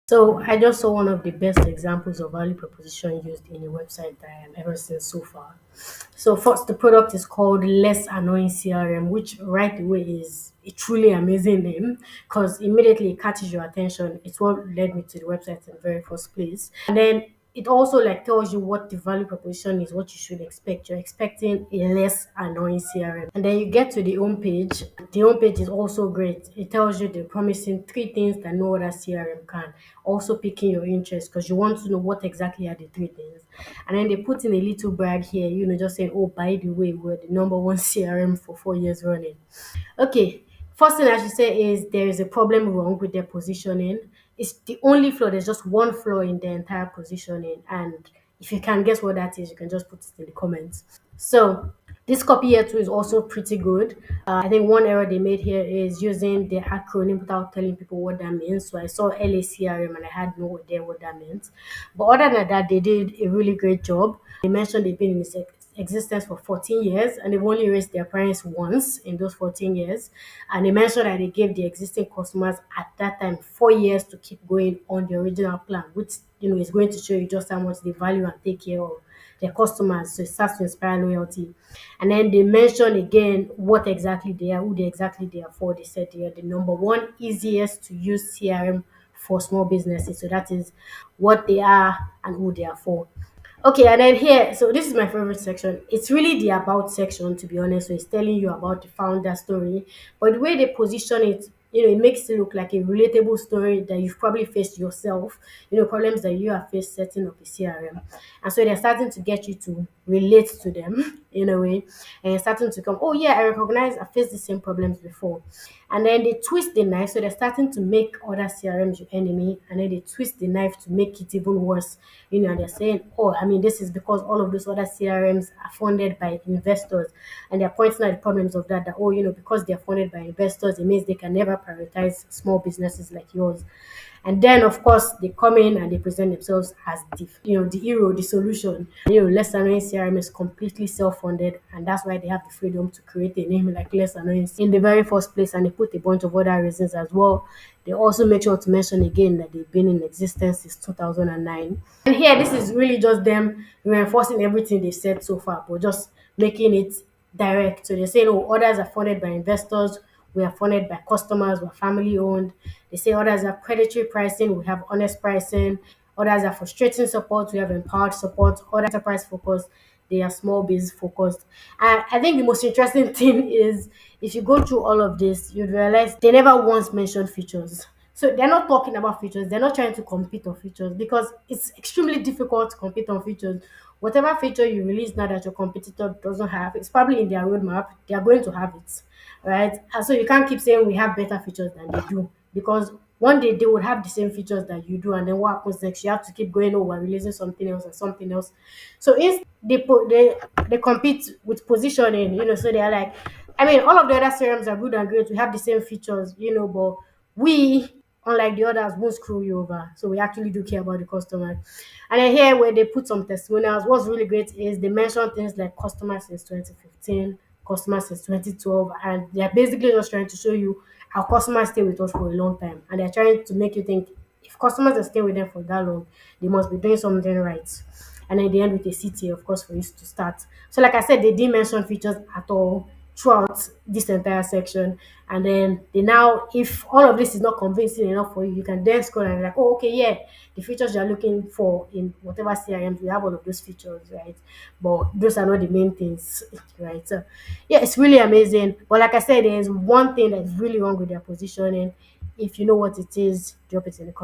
So I just saw one of the best examples of value proposition used in a website that I have ever seen so far. So first, the product is called Less Annoying CRM, which right away is a truly amazing name because immediately it catches your attention. It's what led me to the website in the very first place. And then it also like tells you what the value proposition is, what you should expect. You're expecting a less annoying CRM. And then you get to the home page. The home page is also great. It tells you they're promising three things that no other CRM can. Also piquing your interest because you want to know what exactly are the three things. And then they put in a little brag here, just saying, oh, by the way, we're the number one CRM for 4 years running. Okay, first thing I should say is there is a problem wrong with their positioning. It's the only flaw. There's just one flaw in the entire positioning, and if you can guess what that is, you can just put it in the comments. So this copy here too is also pretty good. I think one error they made here is using the acronym without telling people what that means. So I saw LACRM and I had no idea what that meant. But other than that, they did a really great job. They mentioned they've been in existence for 14 years and they've only raised their price once in those 14 years. And they mentioned that they gave the existing customers at that time 4 years to keep going on the original plan, which is going to show you just how much they value and take care of their customers. So it starts to inspire loyalty. And then they mention again what exactly they are, who they exactly they are for. They said they are the number one easiest to use CRM for small businesses. So that is what they are and who they are for. Okay, and then here, so this is my favorite section. It's really the about section, to be honest. So it's telling you about the founder story, but the way they position it, it makes it look like a relatable story that you've probably faced yourself. Problems that you have faced setting up a CRM, and so they're starting to get you to relate to them in a way, and you're starting to come. Oh yeah, I recognize I faced the same problems before, and then they twist the knife. So they're starting to make other CRMs your enemy, and then they twist the knife to make it even worse. And they're saying, oh, I mean, this is because all of those other CRMs are funded by investors, and they're pointing out the problems of that. That oh, because they're funded by investors, it means they can never prioritize small businesses like yours. And then, of course, they come in and they present themselves as the hero, the solution. Less Annoying CRM is completely self-funded, and that's why they have the freedom to create a name like Less Annoying in the very first place. And they put a bunch of other reasons as well. They also make sure to mention again that they've been in existence since 2009. And here, this is really just them reinforcing everything they've said so far, but just making it direct. So they say, oh, others are funded by investors, we are funded by customers, we're family owned. They say others have predatory pricing, we have honest pricing. Others are frustrating support, we have empowered support. Others are price focused, they are small biz focused. And I think the most interesting thing is if you go through all of this, you'd realize they never once mentioned features. So they're not talking about features, they're not trying to compete on features because it's extremely difficult to compete on features. Whatever feature you release now that your competitor doesn't have, it's probably in their roadmap, they are going to have it, right? And so you can't keep saying we have better features than they do because one day they would have the same features that you do, and then what happens next? You have to keep going. Oh, we're releasing something else and something else. So if they compete with positioning, so they're like, I mean, all of the other serums are good and great. We have the same features, but we, unlike the others, won't screw you over. So we actually do care about the customer. And then here where they put some testimonials, what's really great is they mention things like customers since 2015, customers since 2012, and they're basically just trying to show you how customers stay with us for a long time. And they're trying to make you think if customers are staying with them for that long, they must be doing something right. And then they end with a CTA, of course, for you to start. So, like I said, they didn't mention features at all throughout this entire section. And then they now, if all of this is not convincing enough for you, you can then scroll and be like, oh, okay, yeah, the features you're looking for in whatever CRM, we have all of those features, right? But those are not the main things, right? So, yeah, it's really amazing. But like I said, there's one thing that's really wrong with their positioning. If you know what it is, drop it in the comments.